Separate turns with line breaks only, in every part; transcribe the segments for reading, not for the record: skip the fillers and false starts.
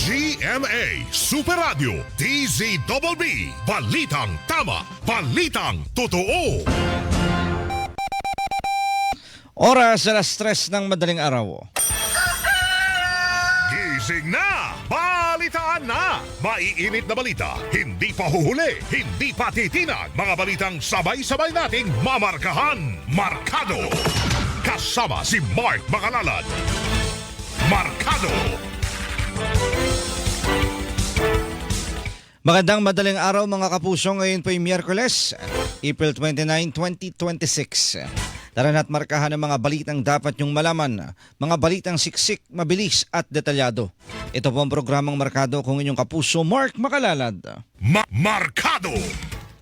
GMA Super Radio DZBB Balitang Tama, Balitang Totoo.
Oras alas 3 ng madaling araw.
Gising na! Balitaan na! Maiinit na balita, hindi pa huhuli, hindi pa titinag. Mga balitang sabay-sabay nating mamarkahan. Markado! Kasama si Mark Makalalad. Markado!
Magandang madaling araw mga kapuso. Ngayon po ay Miyerkules, April 29, 2026. Tara na't markahan ang mga balitang dapat nyong malaman. Mga balitang siksik, mabilis at detalyado. Ito po ang programang Markado kung inyong kapuso, Mark Makalalad.
Markado!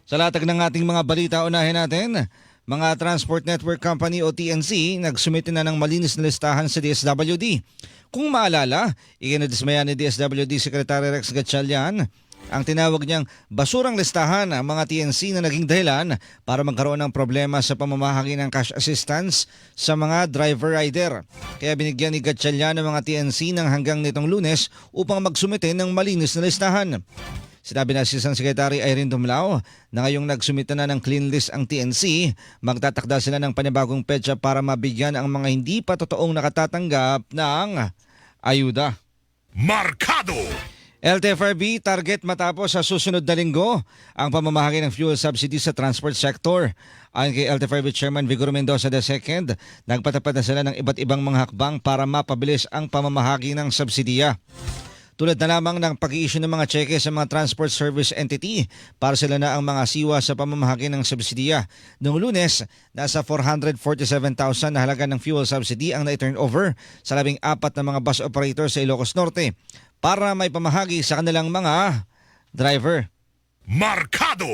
Sa latag ng ating mga balita, unahin natin. Mga Transport Network Company o TNC nagsumite na ng malinis na listahan sa DSWD. Kung maalala, ikinadismaya ni DSWD Secretary Rex Gatchalian ang tinawag niyang basurang listahan ang mga TNC na naging dahilan para magkaroon ng problema sa pamamahagi ng cash assistance sa mga driver-rider. Kaya binigyan ni Gatchalian ng mga TNC ng hanggang nitong Lunes upang magsumite ng malinis na listahan. Sinabi na Assistant Secretary Irene Dumlao na ngayong nagsumite na ng clean list ang TNC, magtatakda sila ng panibagong petsa para mabigyan ang mga hindi pa totoong nakatatanggap ng ayuda.
Markado!
LTFRB target matapos sa susunod na linggo ang pamamahagi ng fuel subsidy sa transport sector. Ayon kay LTFRB Chairman Vigor Mendoza II, nagpatupad na sila ng iba't ibang mga hakbang para mapabilis ang pamamahagi ng subsidiya. Tulad na lamang ng pag-i-issue ng mga cheque sa mga transport service entity para sila na ang mga siwa sa pamamahagi ng subsidiya. Noong Lunes, nasa 447,000 na halaga ng fuel subsidy ang na-turn over sa 14 na mga bus operator sa Ilocos Norte para may pamahagi sa kanilang mga driver.
Markado!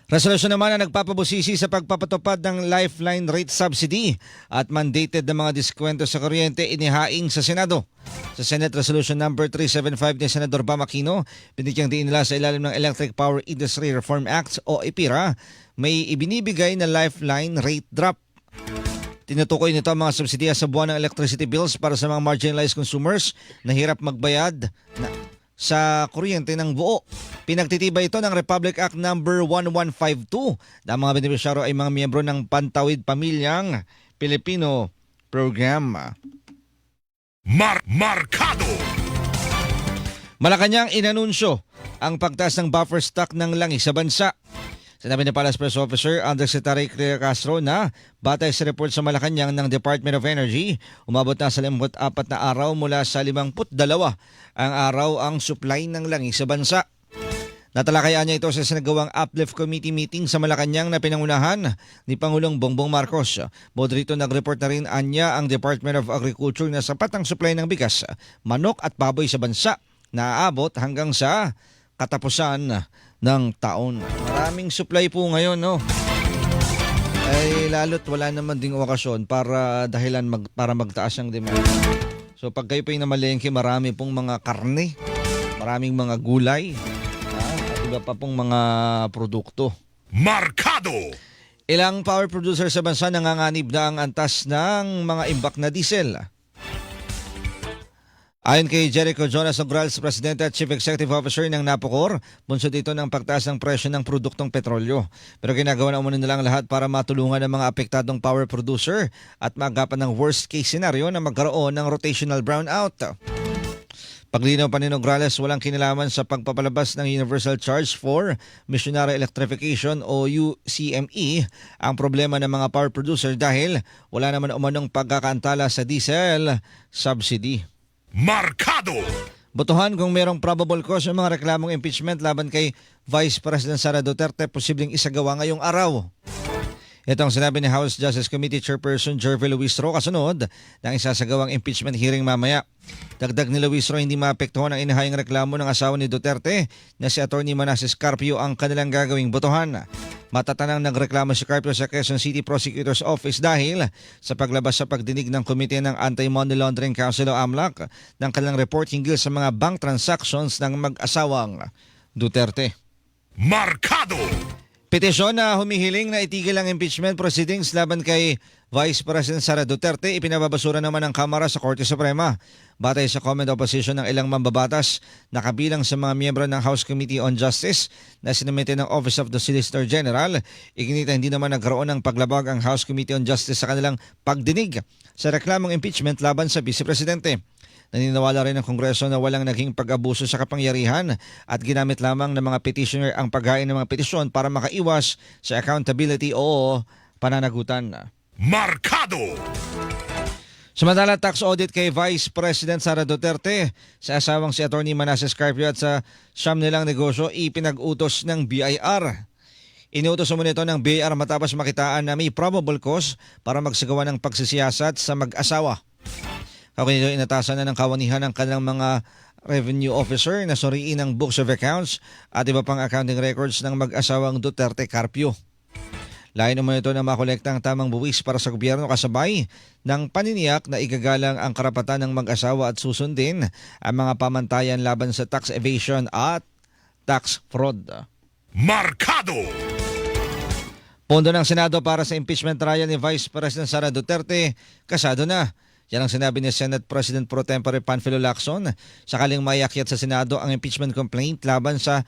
Resolusyon naman na nagpapabusisi sa pagpapatupad ng lifeline rate subsidy at mandated na mga diskwento sa kuryente inihaing sa Senado. Sa Senate Resolution number 375 ni Senador Bam Aquino, binigyang diin nila sa ilalim ng Electric Power Industry Reform Act o EPIRA, may ibinibigay na lifeline rate drop. Tinutukoy nito ang mga subsidiya sa buwan ng electricity bills para sa mga marginalized consumers na hirap magbayad sa kuryente ng buo. Pinagtitibay ito ng Republic Act number 1152 na ang mga benepisyaro ay mga miyembro ng Pantawid Pamilyang Pilipino Program.
Markado!
Malacanang inanunsyo ang pagtaas ng buffer stock ng langis sa bansa. Sinabi ni Palace Press Officer Undersecretary Clea Castro na batay sa report sa Malacanang ng Department of Energy, umabot na sa 54 na araw mula sa 52 ang araw ang supply ng langis sa bansa. Natalakayan niya ito sa sinagawang Uplift Committee meeting sa Malacanang na pinangunahan ni Pangulong Bongbong Marcos. Modrito nag-report na rin anya ang Department of Agriculture na sapat ang supply ng bigas, manok at baboy sa bansa na aabot hanggang sa katapusan ng taon. Maraming supply po ngayon, no? Ay lalo't wala naman ding okasyon para dahilan para magtaas ang demand. So pag kayo po yung namalengke, marami pong mga karne, maraming mga gulay, at iba pa pong mga produkto.
Markado!
Ilang power producer sa bansa nanganganib na ang antas ng mga imbak na diesel. Ayon kay Jericho Jonas Ograls, Presidente at Chief Executive Officer ng Napocor, bunsod ito ng pagtaas ng presyo ng produktong petrolyo. Pero ginagawa na umano nilang lahat para matulungan ang mga apektadong power producer at maagapan ng worst case scenario na magkaroon ng rotational brownout. Paglinaw pa ni Nograles, walang kinalaman sa pagpapalabas ng Universal Charge for Missionary Electrification o UCME ang problema ng mga power producer dahil wala naman umanong pagkakaantala sa diesel subsidy.
Markado!
Botohan kung merong probable cause ng mga reklamong impeachment laban kay Vice President Sara Duterte posibleng isagawa ngayong araw. Ito ang sinabi ni House Justice Committee Chairperson Jervy Luistro kasunod ng isasagawang impeachment hearing mamaya. Dagdag ni Luistro, hindi maapektuhan ang inihayang reklamo ng asawa ni Duterte na si Atty. Manasseh Carpio ang kanilang gagawing botohan. Matatanang nagreklamo si Carpio sa Quezon City Prosecutor's Office dahil sa paglabas sa pagdinig ng Komite ng Anti-Money Laundering Council o AMLAC ng kanilang report hinggil sa mga bank transactions ng mag-asawang Duterte.
Markado!
Petisyon na humihiling na itigil ang impeachment proceedings laban kay Vice President Sara Duterte ipinababasura naman ng Kamara sa Korte Suprema. Batay sa comment opposition ng ilang mambabatas na kabilang sa mga miyembro ng House Committee on Justice na sinumite ng Office of the Solicitor General, iginita hindi naman nagkaroon ng paglabag ang House Committee on Justice sa kanilang pagdinig sa reklamong impeachment laban sa Vice Presidente. Naniniwala rin ng Kongreso na walang naging pag-abuso sa kapangyarihan at ginamit lamang ng mga petitioner ang paghain ng mga petisyon para makaiwas sa accountability o pananagutan.
Markado!
Samantala, tax audit kay Vice President Sara Duterte sa asawang si Atty. Manasseh Carpio at sa siyam nilang negosyo ipinag-utos ng BIR. Inuutos mo nito ng BIR matapos makitaan na may probable cause para magsagawa ng pagsisiyasat sa mag-asawa. Kaugnay nito, inatasan na ng kawanihan ng kanilang mga revenue officer na suriin ang books of accounts at iba pang accounting records ng mag-asawang Duterte Carpio. Lain naman ito na makolekta ang tamang buwis para sa gobyerno kasabay ng paniniyak na igagalang ang karapatan ng mag-asawa at susundin ang mga pamantayan laban sa tax evasion at tax fraud.
Markado!
Pondo ng Senado para sa impeachment trial ni Vice President Sara Duterte, kasado na. Yan ang sinabi ni Senate President Pro Tempore Panfilo Lacson sakaling maiakyat sa Senado ang impeachment complaint laban sa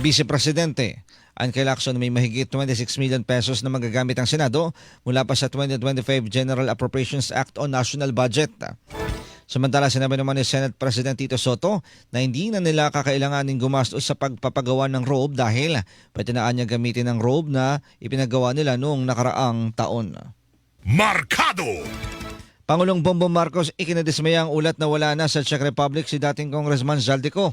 Vice Presidente. Ang kay Lacson may mahigit 26 million pesos na magagamit ang Senado mula pa sa 2025 General Appropriations Act o National Budget. Samantala, sinabi naman ni Senate President Tito Soto na hindi na nila kakailanganin gumastos sa pagpapagawa ng robe dahil pwede na niya gamitin ang robe na ipinagawa nila noong nakaraang taon.
Markado!
Pangulong Bongbong Marcos ikinadismaya ang ulat na wala na sa Czech Republic si dating Congressman Zaldico.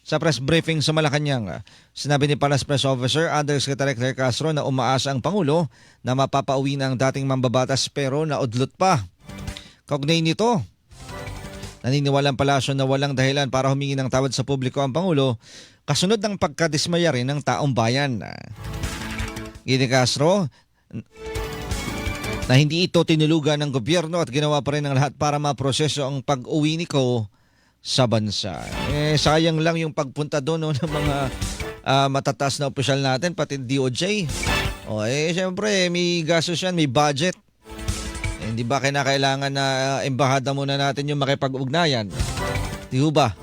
Sa press briefing sa Malacanang, sinabi ni Palace Press Officer Undersecretary Claire Castro na umaasa ang Pangulo na mapapauwi na ang dating mambabatas pero naudlot pa. Kaugnay nito, naniniwala ang palasyo na walang dahilan para humingi ng tawad sa publiko ang Pangulo kasunod ng pagkadismaya rin ng taong bayan. Gini Castro na hindi ito tinulugan ng gobyerno at ginawa pa rin ang lahat para maproseso ang pag-uwi ni Ko sa bansa. Sayang lang yung pagpunta doon ng mga matataas na opisyal natin, pati DOJ. Siyempre, may gastos yan, may budget. Hindi ba kinakailangan na embahada muna natin yung makipag-ugnayan? Di ba?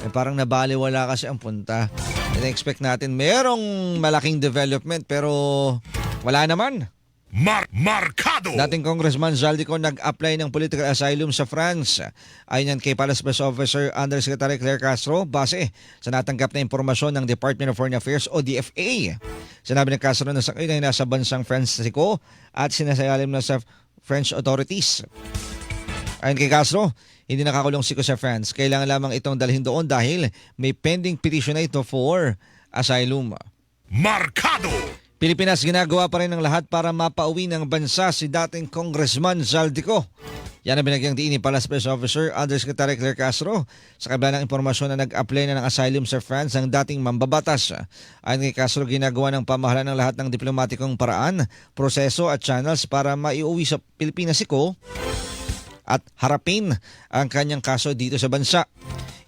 Parang nabaliwala kasi ang punta. In-expect natin merong malaking development pero wala naman.
Markado!
Dating Congressman Zaldico nag-apply ng political asylum sa France. Ayon yan kay Palace Press Officer Undersecretary Claire Castro base sa natanggap na impormasyon ng Department of Foreign Affairs o DFA. Sinabi ng Castro na sa ngayon ay nasa bansang France si Ko at sinasayalim na sa French authorities. Ayon kay Castro, hindi nakakulong si Ko sa France. Kailangan lamang itong dalhin doon dahil may pending petition na ito for asylum.
Markado!
Pilipinas ginagawa pa rin ang lahat para mapauwi ng bansa si dating Congressman Zaldico. Yan ang binagyang diin ni Palace Press Officer Undersecretary Claire Castro sa kabila ng impormasyon na nag-apply na ng asylum sa France ang dating mambabatas. Ayon kay Castro, ginagawa ng pamahalaan ng lahat ng diplomatikong paraan, proseso at channels para maiuwi sa Pilipinas si Ko at harapin ang kanyang kaso dito sa bansa.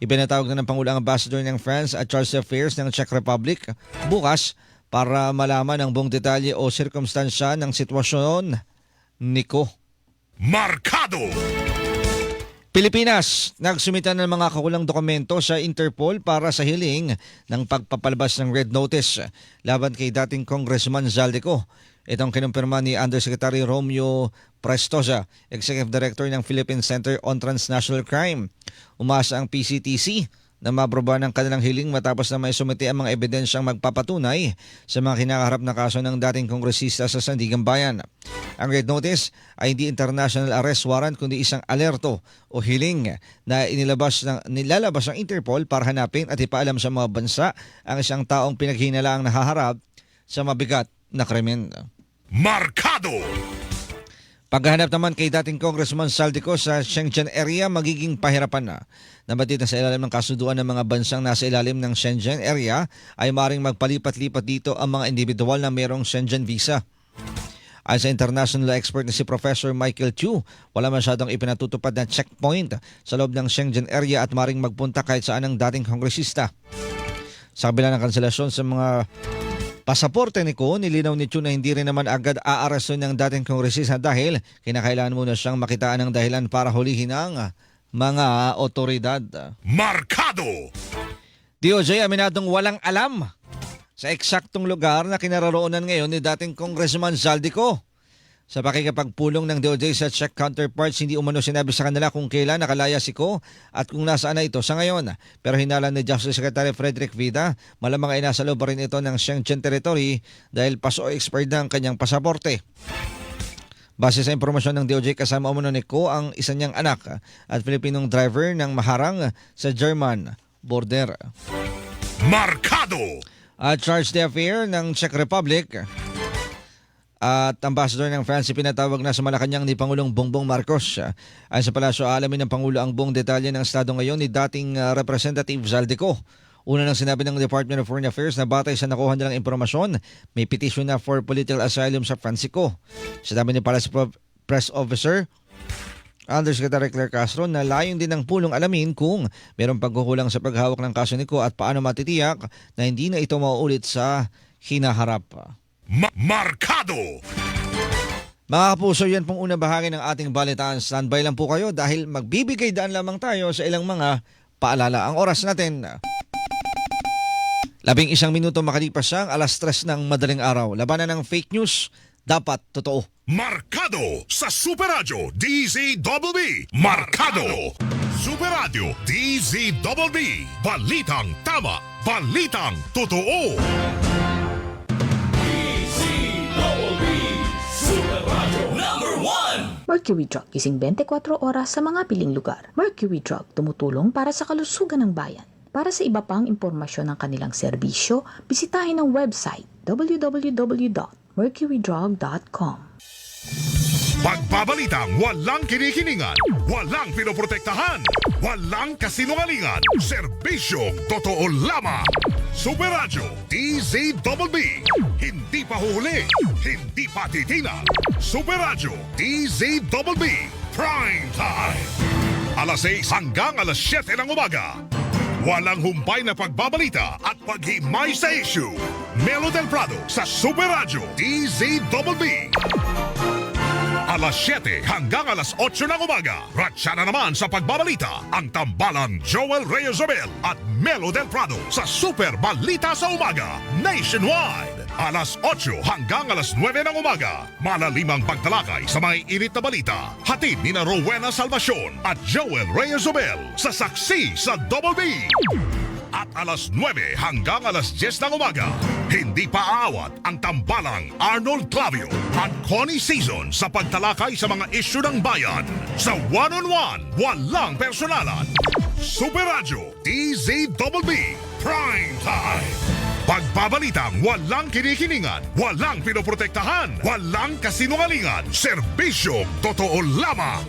Ibinatawag na ng Pangulo ang Ambassador ng France at Charge d'Affaires ng Czech Republic bukas para malaman ang buong detalye o sirkumstansya ng sitwasyon ni Ko.
Markado!
Pilipinas, nagsumita ng mga kakulang dokumento sa Interpol para sa hiling ng pagpapalabas ng Red Notice laban kay dating Congressman Zaldico. Itong kinumpirma ni Undersecretary Romeo Prestosa, Executive Director ng Philippine Center on Transnational Crime. Umasa ang PCTC na maproba ng kanilang hiling matapos na may sumiti ang mga ebidensyang magpapatunay sa mga kinakaharap na kaso ng dating kongresista sa Sandigan Bayan. Ang Red Notice ay hindi international arrest warrant kundi isang alerto o hiling na nilalabas ng Interpol para hanapin at ipaalam sa mga bansa ang isang taong pinaghinalaang nahaharap sa mabigat na krimen.
Markado!
Paghahanap naman kay dating Congressman Zaldico sa Schengen area magiging pahirapan na. Nabatid na sa ilalim ng kasunduan ng mga bansang nasa ilalim ng Schengen area ay maaaring magpalipat-lipat dito ang mga individual na mayroong Schengen visa. Ayon sa international expert na si Professor Michael Chu, wala masyadong ipinatutupad na checkpoint sa loob ng Schengen area at maaaring magpunta kahit saan ang dating kongresista. Sa kabila ng kanselasyon sa mga pasaporte ni Ko, nilinaw ni Chu na hindi rin naman agad aaresto ng dating kongresista dahil kinakailangan muna siyang makitaan ng dahilan para hulihin ang mga otoridad.
Markado!
DOJ aminadong walang alam sa eksaktong lugar na kinaroroonan ngayon ni dating Congressman Zaldico. Sa pakikipagpulong ng DOJ sa Czech counterparts, hindi umano sinabi sa kanila kung kailan nakalaya si Ko at kung nasaan na ito sa ngayon. Pero hinala ni Justice Secretary Frederick Vida, malamang ay nasa loob pa rin ito ng Schengen territory dahil paso expired na ang kanyang pasaporte. Base sa impormasyon ng DOJ, kasama umano ni Ko ang isa niyang anak at Pilipinong driver ng maharang sa German border.
Markado!
At charge d'affaires ng Czech Republic at ambassador ng France pinatawag na sa Malacanang ni Pangulong Bongbong Marcos. Ayon sa palasyo, alamin ng Pangulo ang buong detalye ng estado ngayon ni dating Representative Zaldico. Una nang sinabi ng Department of Foreign Affairs na batay sa nakuha nilang impormasyon, may petition na for political asylum sa Francisco. Sinabi ni Palace Press Officer Undersecretary Claire Castro na layon din ng pulong alamin kung mayroong pagkukulang sa paghawak ng kaso ni Ko at paano matitiyak na hindi na ito mauulit sa hinaharap.
Markado!
Mga kapuso, yan pong unang bahagi ng ating balitaan. Standby lang po kayo dahil magbibigay daan lamang tayo sa ilang mga paalala. Ang oras natin, 11 minuto makalipas ang 3:00 ng madaling araw. Labanan ng fake news, dapat totoo.
Markado sa Super Radio DZBB. Markado! Super Radio DZBB. Balitang tama, balitang totoo.
Mercury Drug, gising 24 oras sa mga piling lugar. Mercury Drug, tumutulong para sa kalusugan ng bayan. Para sa iba pang impormasyon ng kanilang serbisyo, bisitahin ang website www.mercurydrug.com.
Pagbabalitang walang kinikiningan, walang pinoprotektahan, walang kasinungalingan, serbisyong totoo lamang. Super Radio DZBB. Hindi pa huli, hindi pa titinag. Super Radio DZBB. Prime Time. Alas 6 hanggang alas 7 ng umaga. Walang humpay na pagbabalita at paghimay sa issue. Melo del Prado sa Super Radio DZBB. Alas 7 hanggang alas 8 ng umaga. Ratsyana naman sa pagbabalita ang tambalang Joel Reyes-Abel at Melo del Prado sa Super Balita sa Umaga Nationwide. Alas 8 hanggang alas 9 ng umaga. Malalimang pagtalakay sa mga init na balita. Hatid ni na Rowena Salvacion at Joel Reyes-Abel sa Saksi sa Double B. At alas 9 hanggang alas 10 ng umaga, hindi pa aawat ang tambalang Arnold Clavio at Connie Season sa pagtalakay sa mga isyu ng bayan. Sa one-on-one, walang personalan. Super Radio DZBB Prime Time. Pagbabalitang walang kinikiningan, walang pinoprotektahan, walang kasinungalingan, serbisyong totoo lamang.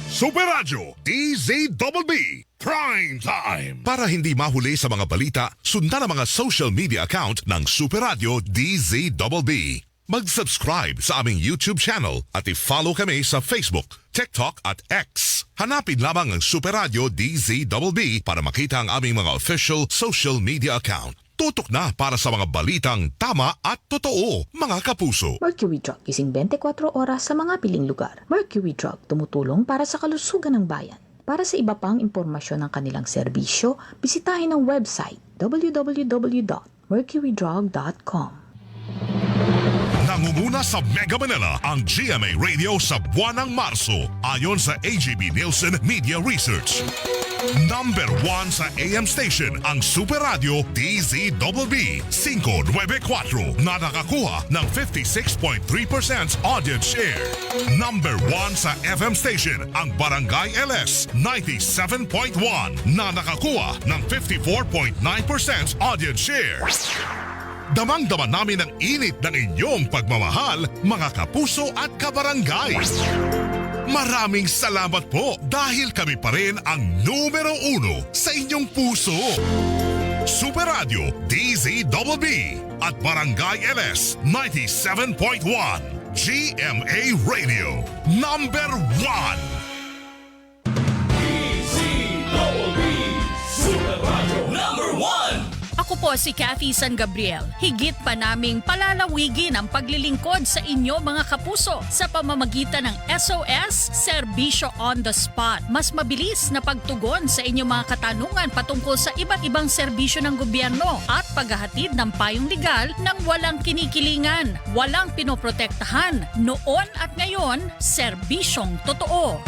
Super Radio DZBB Prime Time. Para hindi mahuli sa mga balita, sundan ang mga social media account ng Super Radio DZBB. Mag-subscribe sa aming YouTube channel at i-follow kami sa Facebook, TikTok at X. Hanapin lamang ang Super Radio DZBB para makita ang aming mga official social media account. Tutok na para sa mga balitang tama at totoo, mga kapuso.
Mercury Drug, gising 24 oras sa mga piling lugar. Mercury Drug, tumutulong para sa kalusugan ng bayan. Para sa iba pang impormasyon ng kanilang serbisyo, bisitahin ang website www.mercurydrug.com.
Nangunguna sa Mega Manila ang GMA Radio sa buwan ng Marso ayon sa AGB Nielsen Media Research. Number 1 sa AM station ang Super Radio DZBB 594 na nakakuha ng 56.3% audience share. Number 1 sa FM station ang Barangay LS 97.1 na nakakuha ng 54.9% audience share. Damang-dama namin ang init ng inyong pagmamahal, mga kapuso at kabarangay. Maraming salamat po dahil kami pa rin ang numero 1 sa inyong puso. Super Radio DZBB at Barangay LS 97.1 GMA Radio Number 1.
DZBB Super Radio Number 1.
Ako
Ako po si Cathy San Gabriel. Higit pa naming palalawigin ang paglilingkod sa inyo mga kapuso sa pamamagitan ng SOS, Serbisyo on the Spot. Mas mabilis na pagtugon sa inyong mga katanungan patungkol sa iba't ibang serbisyo ng gobyerno at paghahatid ng payong legal ng walang kinikilingan, walang pinoprotektahan. Noon at ngayon, serbisyong totoo.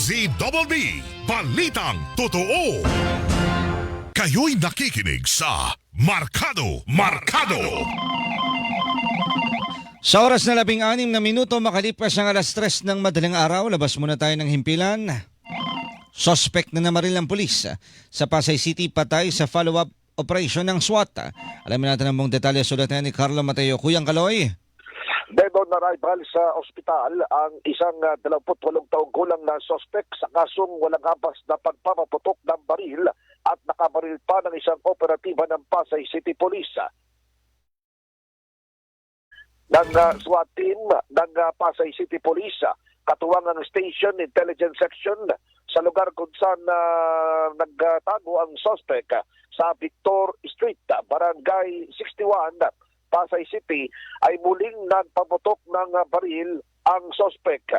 DZBB, Balitang Totoo. Kayo'y nakikinig sa Markado.
Sa oras na 16 na minuto makalipas ang alas 3 ng madaling araw, labas muna tayo ng himpilan. Suspect na namaril ng pulis sa Pasay City patay sa follow-up operation ng SWAT. Alamin natin ang buong detalye sa ulat ni Carlo Mateo. Kuyang Kaloy.
Dead on arrival sa ospital ang isang 28 taong gulang na suspect sa kasong walang habas na pagpapaputok ng baril at nakabaril pa ng isang operatiba ng Pasay City Police. Ng SWAT team ng Pasay City Police, katuwang ang Station Intelligence Section sa lugar kung saan nagtago ang suspect sa Victor Street, Barangay 61, Pasay City, ay muling nagpaputok ng baril ang suspect.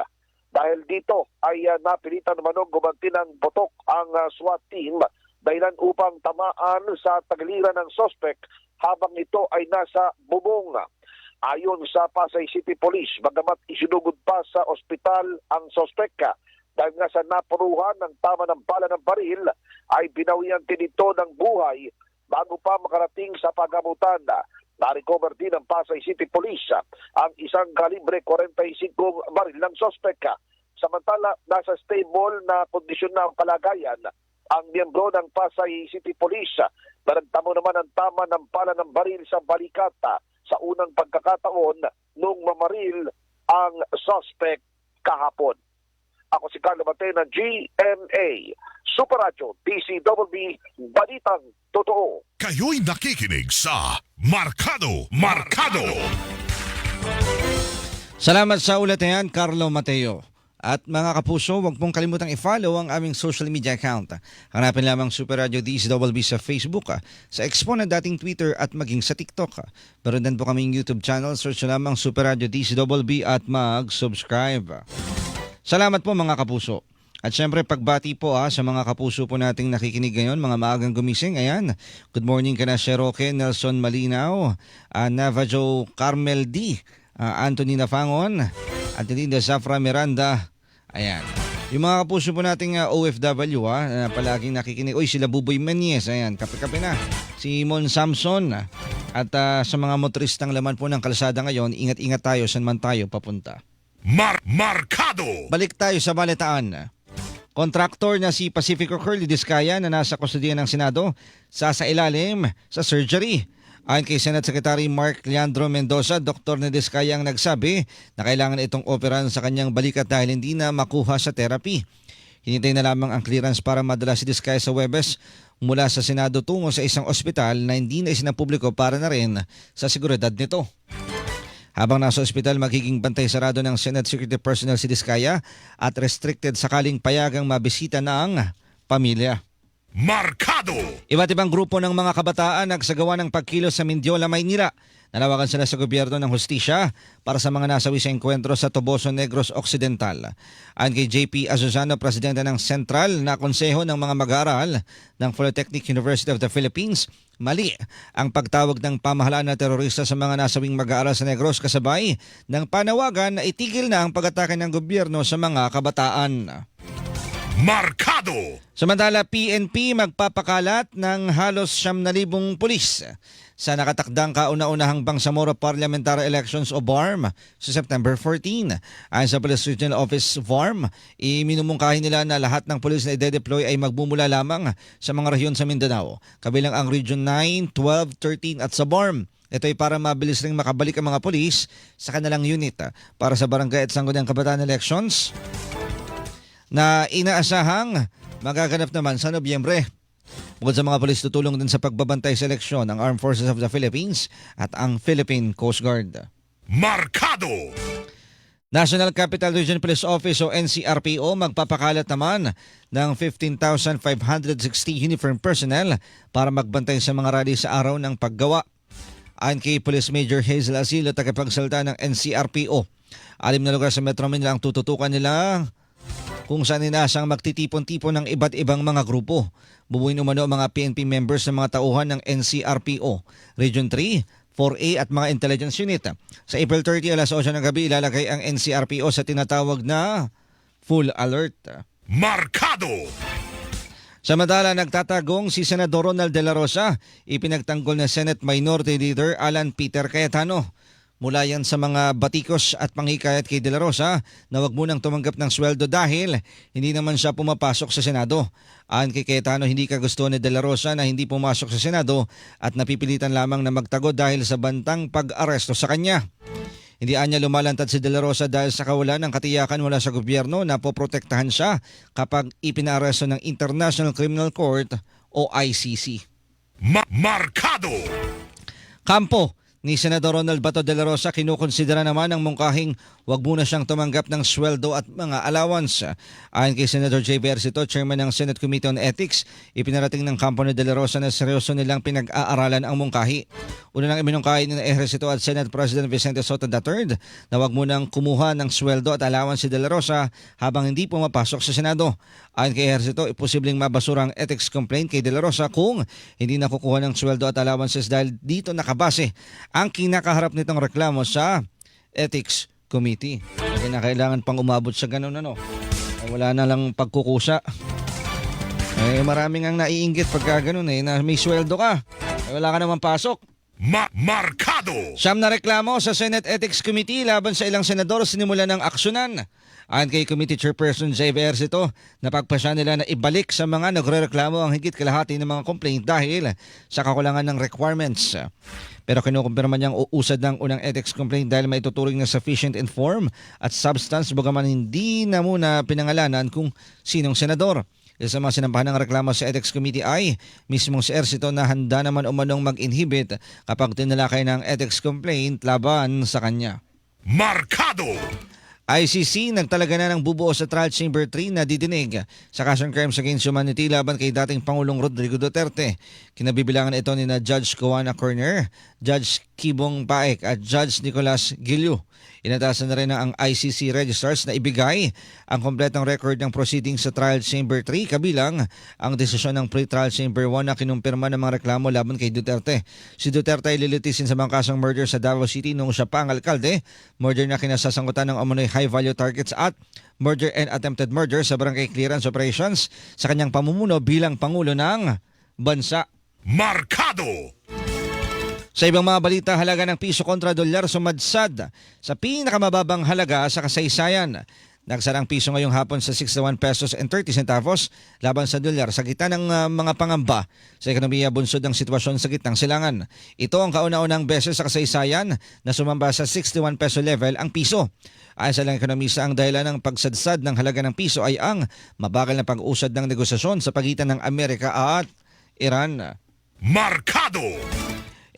Dahil dito ay napilitan naman gumanti ng putok ang SWAT team dahilan upang tamaan sa tagiliran ng suspect habang ito ay nasa bubong. Ayon sa Pasay City Police, bagamat isinugod pa sa ospital ang suspect dahil nga sa napuruhan ng tama ng bala ng baril ay binawian din ito ng buhay bago pa makarating sa pagamutan. Na-recover din ng Pasay City Police ang isang kalibre 45 baril ng suspect. Samantala, nasa stable na kondisyon na ang kalagayan ang miyembro ng Pasay City Police na nagtamo naman ang tama ng pala ng baril sa balikat sa unang pagkakataon nung mamaril ang suspect kahapon. Ako si Carlo Mateo ng GMA Super Radio DCWB Balitang Totoo.
Kayo'y nakikinig sa Markado.
Salamat sa ulat na yan, Carlo Mateo. At mga kapuso, huwag pong kalimutang i-follow ang aming social media account. Hanapin lamang Super Radio DCWB sa Facebook, sa Expo na dating Twitter at maging sa TikTok. Meron din po kaming YouTube channel, search lamang Super Radio DCWB at mag-subscribe. Salamat po mga kapuso. At syempre pagbati po sa mga kapuso po nating nakikinig ngayon, mga maagang gumising. Ayan, good morning ka na Sheroke, Nelson Malinaw, Navajo Carmel D, Anthony Nafangon, Adelina Zafra Miranda. Ayan, yung mga kapuso po nating OFW na palaging nakikinig. Uy, sila Buboy Menyes, ayan, kape-kape na. Si Mon Samson. At sa mga motoristang laman po ng kalsada ngayon, ingat-ingat tayo saan man tayo papunta.
Markado.
Balik tayo sa balitaan. Kontraktor na si Pacifico Curly Discaya na nasa kustudiya ng Senado sasailalim sa surgery. Ayon kay Senate Secretary Mark Leandro Mendoza, doktor na Discaya ang nagsabi na kailangan itong operan sa kanyang balikat dahil hindi na makuha sa therapy. Hinintay na lamang ang clearance para madala si Discaya sa Huwebes mula sa Senado tungo sa isang ospital na hindi na isinapubliko para na rin sa seguridad nito. Habang nasa ospital, magiging bantay sarado ng Senate Security Personnel si Discaya at restricted sakaling payagang mabisita ng pamilya.
Markado.
Iba't ibang grupo ng mga kabataan nagsagawa ng pagkilos sa Mindiola, Maynila. Nanawagan sila sa gobyerno ng hustisya para sa mga nasawi sa engkwentro sa Toboso Negros Occidental. Ayon kay JP Azuzano, presidente ng Sentral na Konseho ng mga mag-aaral ng Polytechnic University of the Philippines, mali ang pagtawag ng pamahalaan na terorista sa mga nasawing mag-aaral sa Negros kasabay ng panawagan na itigil na ang pag-atake ng gobyerno sa mga kabataan.
Markado.
Samantala, PNP magpapakalat ng halos 9,000 pulis sa nakatakdang kauna-unahang Bangsamoro Parliamentary Elections o BARM sa September 14. Ayon sa Police Regional Office BARM, iminumungkahi nila na lahat ng pulis na ide-deploy ay magmumula lamang sa mga rehiyon sa Mindanao, kabilang ang Region 9, 12, 13 at sa BARM. Ito ay para mabilis ring makabalik ang mga pulis sa kanilang unit para sa barangay at sangguniang kabataan elections na inaasahang magaganap naman sa Nobyembre. Bukod sa mga pulis, tutulong din sa pagbabantay sa eleksyon ang Armed Forces of the Philippines at ang Philippine Coast Guard.
Markado.
National Capital Region Police Office o NCRPO magpapakalat naman ng 15,560 uniform personnel para magbantay sa mga rally sa araw ng paggawa. Ayon kay Police Major Hazel Asilo, tagapagsalita ng NCRPO, 6 na lugar sa Metro Manila ang tututukan nila kung saan inaasang magtitipon-tipon ng iba't ibang mga grupo. Bubuin umano ang mga PNP members ng mga tauhan ng NCRPO, Region 3, 4A at mga intelligence unit. Sa April 30 alas 8 ng gabi ilalagay ang NCRPO sa tinatawag na full alert.
Markado!
Samantala, nagtatagong si Senador Ronald De La Rosa, ipinagtanggol na Senate Minority Leader Alan Peter Cayetano. Mula yan sa mga batikos at panghikayat kay De La Rosa na wag munang tumanggap ng sweldo dahil hindi naman siya pumapasok sa Senado. Ayon kay Cayetano, hindi kagustuhan ni De La Rosa na hindi pumasok sa Senado at napipilitan lamang na magtago dahil sa bantang pag-aresto sa kanya. Hindi anya lumalantad si De La Rosa dahil sa kawalan ng katiyakan mula sa gobyerno na poprotektahan siya kapag ipinaaresto ng International Criminal Court o ICC.
Markado!
Kampo ni Senador Ronald Bato de la Rosa, kinukonsidera naman ang mungkahing wag muna siyang tumanggap ng sweldo at mga allowance. Ayon kay Senator J. Versito, Chairman ng Senate Committee on Ethics, ipinarating ng kampo ni de la Rosa na seryoso nilang pinag-aaralan ang mungkahi. Una nang iminungkahi ni Ejercito at Senate President Vicente Sotto III na wag munang kumuha ng sweldo at allowance si de la Rosa habang hindi pumapasok sa Senado. Ayon kay Ejercito, posibleng mabasura ang ethics complaint kay de la Rosa kung hindi nakukuha ng sweldo at allowances dahil dito nakabase ang kinakaharap nitong reklamo sa Ethics Committee. Hindi na kailangan pang umabot sa ganun wala na lang pagkukusa. Maraming ang naiinggit pagka ganun na may sweldo ka. Wala ka naman pasok.
Markado!
Siyam na reklamo sa Senate Ethics Committee laban sa ilang senador sinimula ng aksyonan. Ayon kay Committee Chairperson Jay Versito, napagpasya nila na ibalik sa mga nagrereklamo ang higit kalahati ng mga complaint dahil sa kakulangan ng requirements. Pero kinukumpirma niyang uusad ng unang ethics complaint dahil may tuturing na sufficient in form at substance bagaman hindi na muna pinangalanan kung sinong senador. Isa sa mga sinampahan ng reklamo sa Ethics Committee ay mismong si Ejercito na handa naman umanong mag-inhibit kapag tinalakay ng ethics complaint laban sa kanya.
Markado!
ICC nagtalaga na ng bubuo sa Trial Chamber 3 na didinig sa kasong crimes against humanity laban kay dating Pangulong Rodrigo Duterte. Kinabibilangan ito ni na Judge Coana Corner, Judge Kibong Paek at Judge Nicolas Giliu. Inatasan na rin ang ICC registrars na ibigay ang kompletong record ng proceedings sa Trial Chamber 3 kabilang ang desisyon ng Pre-Trial Chamber 1 na kinumpirma ng mga reklamo laban kay Duterte. Si Duterte ay lilitisin sa mga kasong murder sa Davao City noong siya pa ang alkalde, murder na kinasasangkutan ng umano'y high-value targets at murder and attempted murder sa barangay clearance operations sa kanyang pamumuno bilang Pangulo ng bansa.
Markado!
Sa ibang mga balita, halaga ng piso kontra dolyar sumadsad sa pinakamababang halaga sa kasaysayan. Nagsara ang piso ngayong hapon sa 61 pesos and 30 centavos laban sa dolyar sa gitna ng mga pangamba sa ekonomiya bunsod ng sitwasyon sa gitnang silangan. Ito ang kauna-unang beses sa kasaysayan na sumamba sa 61 peso level ang piso. Ayon sa ilang ekonomista, ang dahilan ng pagsadsad ng halaga ng piso ay ang mabagal na pag-usad ng negosasyon sa pagitan ng Amerika at Iran.
Markado!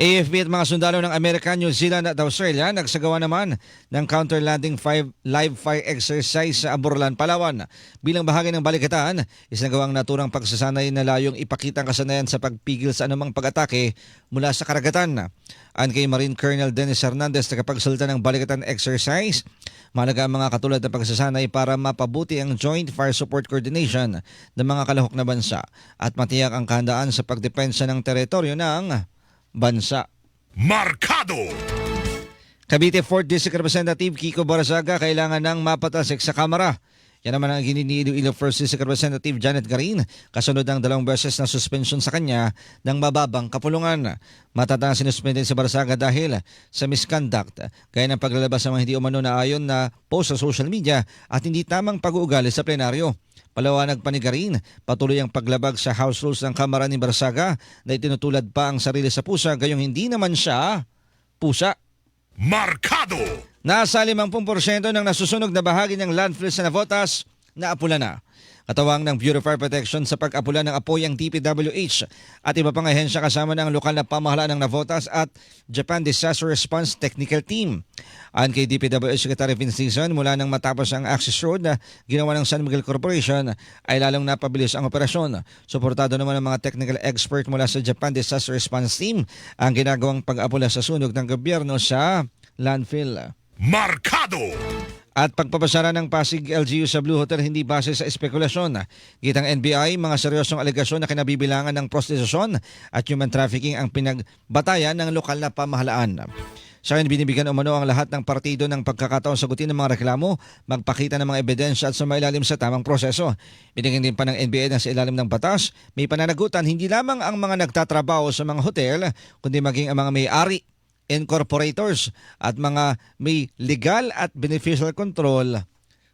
AFP at mga sundalo ng Amerika, New Zealand at Australia nagsagawa naman ng counter-landing live fire exercise sa Aborlan, Palawan. Bilang bahagi ng balikatan, isinagawang naturang pagsasanay na layong ipakita ang kasanayan sa pagpigil sa anumang pag-atake mula sa karagatan. Ayon kay Marine Colonel Dennis Hernandez, nakapagsalita ng balikatan exercise, mahalaga ang mga katulad na pagsasanay para mapabuti ang Joint Fire Support Coordination ng mga kalahok na bansa at matiyak ang kahandaan sa pagdepensa ng teritoryo ng bansa.
Markado!
Cavite 4th District Representative Kiko Barazaga kailangan ng mapatalsik sa Kamara. Yan naman ang ginini Iloilo 1st District Representative Janet Garin kasunod ng 2 beses na suspension sa kanya ng mababang kapulungan. Matatang sinuspendin si Barazaga dahil sa misconduct gaya ng paglalabas ng mga hindi umano na ayon na post sa social media at hindi tamang pag-uugali sa plenaryo. Palawanag pa ni Garin, patuloy ang paglabag sa House Rules ng Kamara ni Barazaga na itinutulad pa ang sarili sa pusa gayong hindi naman siya pusa.
Markado!
Nasa 50% ng nasusunog na bahagi ng landfill sa Navotas naapula na. Katawang ng Bureau of Fire Protection sa pag-apula ng apoy ang DPWH at iba pang ahensya kasama ng lokal na pamahalaan ng Navotas at Japan Disaster Response Technical Team. Ayon kay DPWH Secretary Vince Dizon, mula nang matapos ang access road na ginawa ng San Miguel Corporation ay lalong napabilis ang operasyon. Suportado naman ng mga technical expert mula sa Japan Disaster Response Team ang ginagawang pag-apula sa sunog ng gobyerno sa landfill.
Markado!
At pagpapasara ng Pasig LGU sa Blue Hotel hindi base sa espekulasyon. Gitang NBI, mga seryosong alegasyon na kinabibilangan ng prostitusyon at human trafficking ang pinagbatayan ng lokal na pamahalaan. Sa akin, binibigyan umano ang lahat ng partido ng pagkakataon sagutin ng mga reklamo, magpakita ng mga ebidensya at sumailalim sa tamang proseso. Binigyan din pa ng NBI na sa ilalim ng batas, may pananagutan hindi lamang ang mga nagtatrabaho sa mga hotel, kundi maging ang mga may-ari, incorporators at mga may legal at beneficial control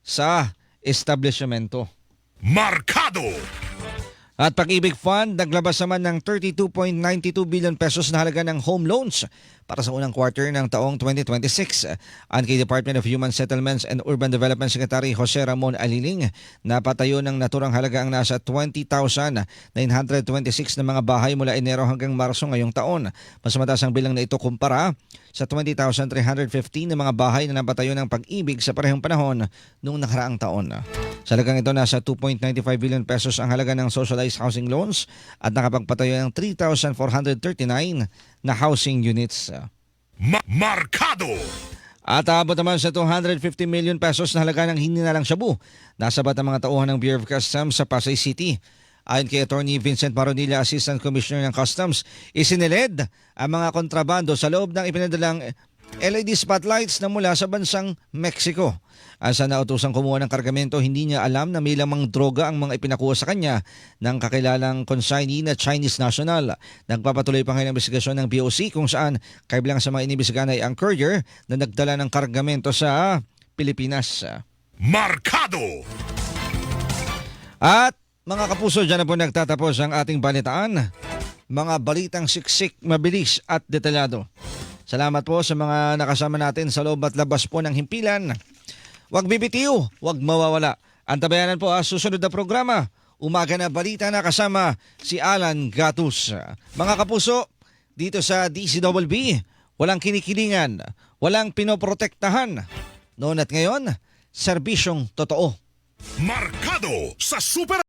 sa establishmento.
Markado!
At Pag-ibig Fund, naglabas naman ng 32.92 billion pesos na halaga ng home loans para sa unang quarter ng taong 2026. Ayon kay Department of Human Settlements and Urban Development Secretary Jose Ramon Aliling, napatayo ng naturang halaga ang nasa 20,926 na mga bahay mula Enero hanggang Marso ngayong taon. Mas mataas ang bilang na ito kumpara sa 20,315 na mga bahay na napatayo ng Pag-ibig sa parehong panahon noong nakaraang taon. Sa halagang ito, nasa 2.95 billion pesos ang halaga ng socialized housing loans at nakapagpatayo ng 3,439 na housing units.
Markado!
At aabot naman sa 250 million pesos na halaga ng hininalang shabu. Nasabat ang mga tauhan ng Bureau of Customs sa Pasay City. Ayon kay Attorney Vincent Maronilla, Assistant Commissioner ng Customs, isinilid ang mga kontrabando sa loob ng ipinadalang LED spotlights na mula sa bansang Mexico. Asa nautusang kumuha ng kargamento, hindi niya alam na may lamang droga ang mga ipinakuha sa kanya ng kakilalang consignee na Chinese national. Nagpapatuloy pa ngayon ang investigasyon ng BOC kung saan kabilang sa mga inibisigan ay ang courier na nagdala ng kargamento sa Pilipinas.
Markado!
At mga kapuso, dyan na po nagtatapos ang ating balitaan. Mga balitang siksik, mabilis at detalyado. Salamat po sa mga nakasama natin sa loob at labas po ng himpilan. Huwag bibitiw, huwag mawawala. Antabayanan po ang susunod na programa. Umaga na balita na kasama si Alan Gatus. Mga kapuso, dito sa DCWB, walang kinikilingan, walang pinoprotektahan. Noon at ngayon, serbisyong totoo.
Markado sa Super